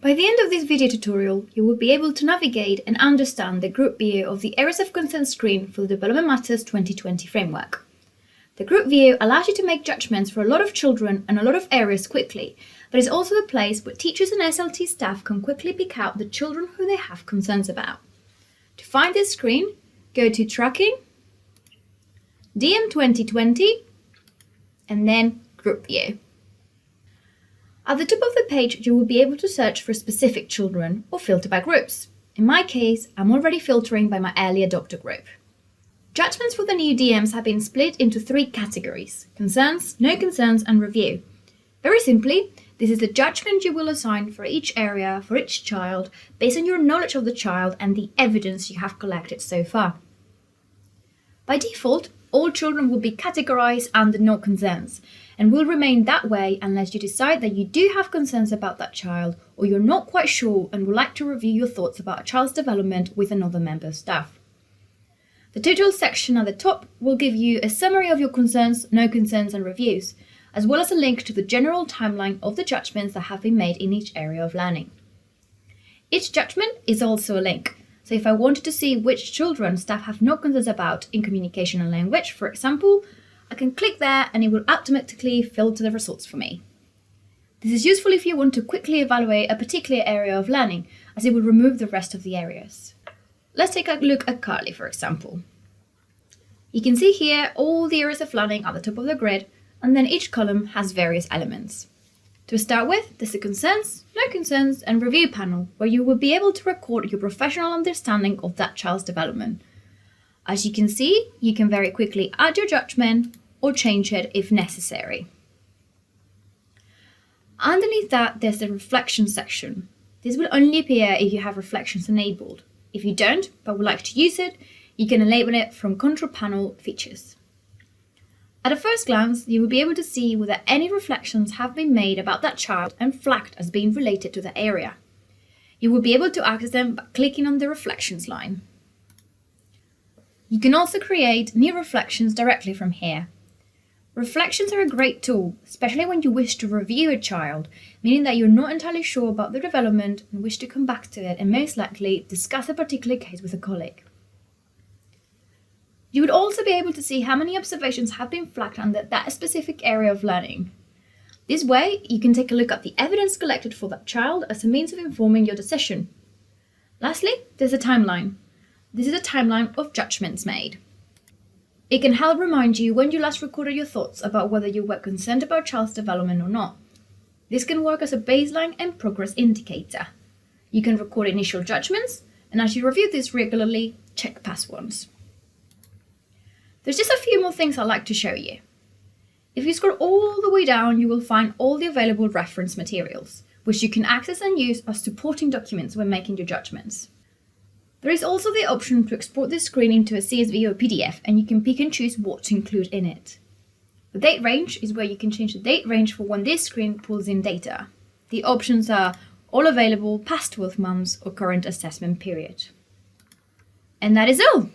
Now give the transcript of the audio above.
By the end of this video tutorial, you will be able to navigate and understand the group view of the Areas of Concern screen for the Development Matters 2020 framework. The group view allows you to make judgments for a lot of children and a lot of areas quickly, but is also a place where teachers and SLT staff can quickly pick out the children who they have concerns about. To find this screen, go to Tracking, DM 2020, and then Group View. At the top of the page, you will be able to search for specific children or filter by groups. In my case, I'm already filtering by my early adopter group. Judgments for the new DMs have been split into 3 categories: concerns, no concerns, and review. Very simply, this is the judgment you will assign for each area, for each child, based on your knowledge of the child and the evidence you have collected so far. By default, all children will be categorized under no concerns and will remain that way unless you decide that you do have concerns about that child, or you're not quite sure and would like to review your thoughts about a child's development with another member of staff. The tutorial section at the top will give you a summary of your concerns, no concerns, and reviews, as well as a link to the general timeline of the judgments that have been made in each area of learning. Each judgment is also a link. So if I wanted to see which children staff have no concerns about in communication and language, for example, I can click there and it will automatically filter the results for me. This is useful if you want to quickly evaluate a particular area of learning, as it will remove the rest of the areas. Let's take a look at Carly, for example. You can see here all the areas of learning at the top of the grid, and then each column has various elements. To start with, there's the Concerns, No Concerns, and Review panel, where you will be able to record your professional understanding of that child's development. As you can see, you can very quickly add your judgment or change it if necessary. Underneath that, there's the Reflection section. This will only appear if you have reflections enabled. If you don't, but would like to use it, you can enable it from Control Panel Features. At a first glance, you will be able to see whether any reflections have been made about that child and flagged as being related to the area. You will be able to access them by clicking on the Reflections line. You can also create new reflections directly from here. Reflections are a great tool, especially when you wish to review a child, meaning that you're not entirely sure about their development and wish to come back to it and most likely discuss a particular case with a colleague. You would also be able to see how many observations have been flagged under that specific area of learning. This way, you can take a look at the evidence collected for that child as a means of informing your decision. Lastly, there's a timeline. This is a timeline of judgments made. It can help remind you when you last recorded your thoughts about whether you were concerned about child's development or not. This can work as a baseline and progress indicator. You can record initial judgments, and as you review this regularly, check past ones. There's just a few more things I'd like to show you. If you scroll all the way down, you will find all the available reference materials, which you can access and use as supporting documents when making your judgments. There is also the option to export this screen into a CSV or PDF, and you can pick and choose what to include in it. The date range is where you can change the date range for when this screen pulls in data. The options are all available, past 12 months, or current assessment period. And that is all!